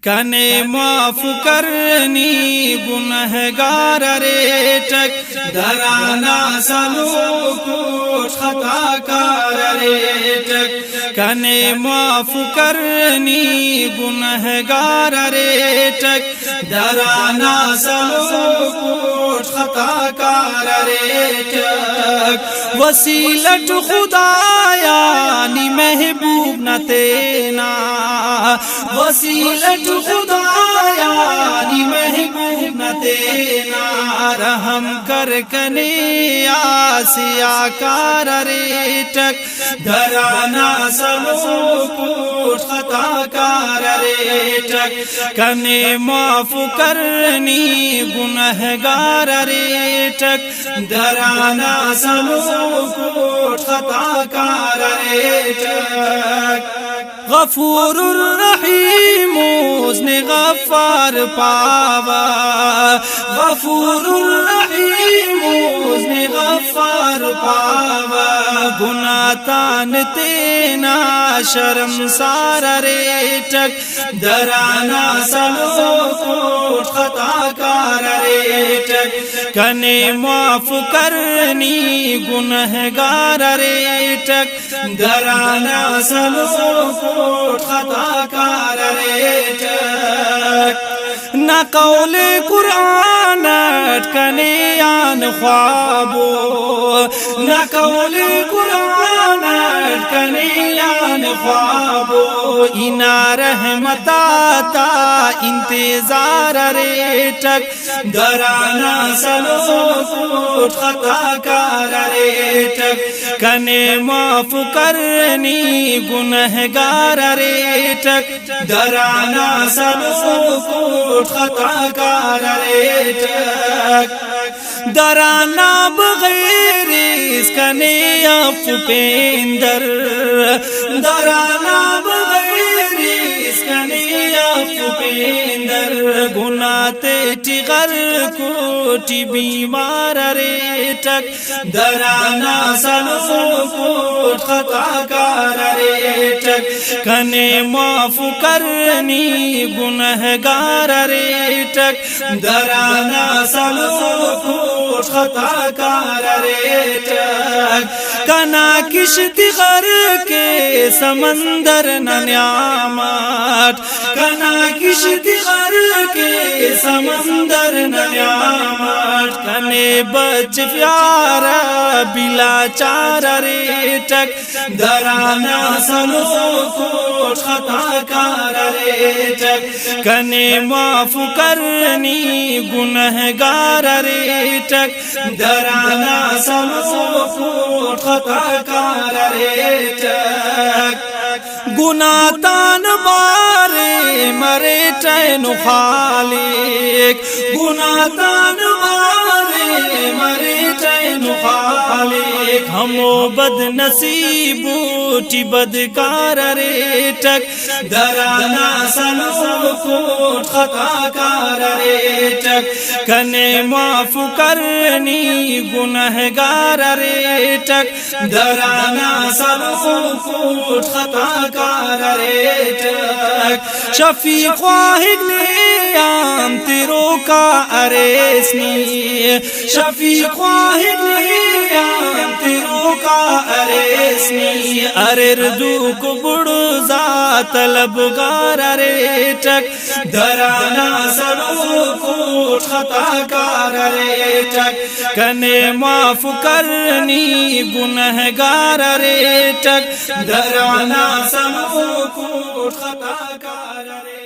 کنے معاف کرنی گنہگار رے ٹک درانا سلوک خطا کار رے ٹک کنے معاف کرنی گنہگار رے ٹک درانا سلوک خطا کار رے ٹک وسیلت خدایا نی محبوب نہ تینا وسیلت خدایا نی محبوب نہ تینا رحم کر کنے آسیا کار رے ٹک درانا سلوک خطا کار رے ٹک کنے معاف کرنی گنہگار رے ٹک درانا سلوک خطا کار رے ٹک غفور الرحیم اس نے غفار پاوا غفور الرحیم اس نے غفار پاوا گناہ تان تینا شرم سار رے ٹک درانا سلوک خطا کار رے ٹک کنے معاف کرنی گنہگار رے ٹک درانا سلوک خطا کار رے ٹک نہ قول قرآن اٹکنے آن خوابو نہ قول قرآن اٹکنے آن خوابو اینا رحمتا تا انتظار رے ٹک درانا سلوک خطا کار رے ٹک کنے معاف کرنی گنہگار رے ٹک درانا سلوک خطا کار رے ٹک درانا بغیر اس کنے اف پیندر درانا بغیر اس کنے اف پیندر گناہ تے غر کوٹی بیمار رے ٹک درانا سلوک خطا کار رے ٹک کنے معاف کرنی گنہگار رے ٹک درانا سلوک خطا کار رے ٹک کنا کشتی غر کے سمندر نہ نعمت کنا کشتی غر کے سمندر نہ نعمت کنے بچ پیارا بلا چار رے ٹک درانا سلوک خطا کار رے ٹک کنے معاف کرنی گنہگار رے ٹک درانا سلوک خطا کار رے ٹک گناہ تان بارے مرے ٹین خالق گناہ تان بارے مرے ٹین خالق ہمو بد نصیب ٹی بدکار رے ٹک درانا سلوک خطا کار رے ٹک کنے معاف کرنی گنہگار رے ٹک درانا سلوک خطا کار رے ٹک شفیق واحد نیام تیرو کا ارسنی شفیق واحد نیام تیرو کا ارسنی ارردو کو بڑزا طلبگار رے ٹک درانا سلوک خطا کار رے ٹک کنے معاف کرنی گنہگار رے ٹک درانا سلوک خطا کار رے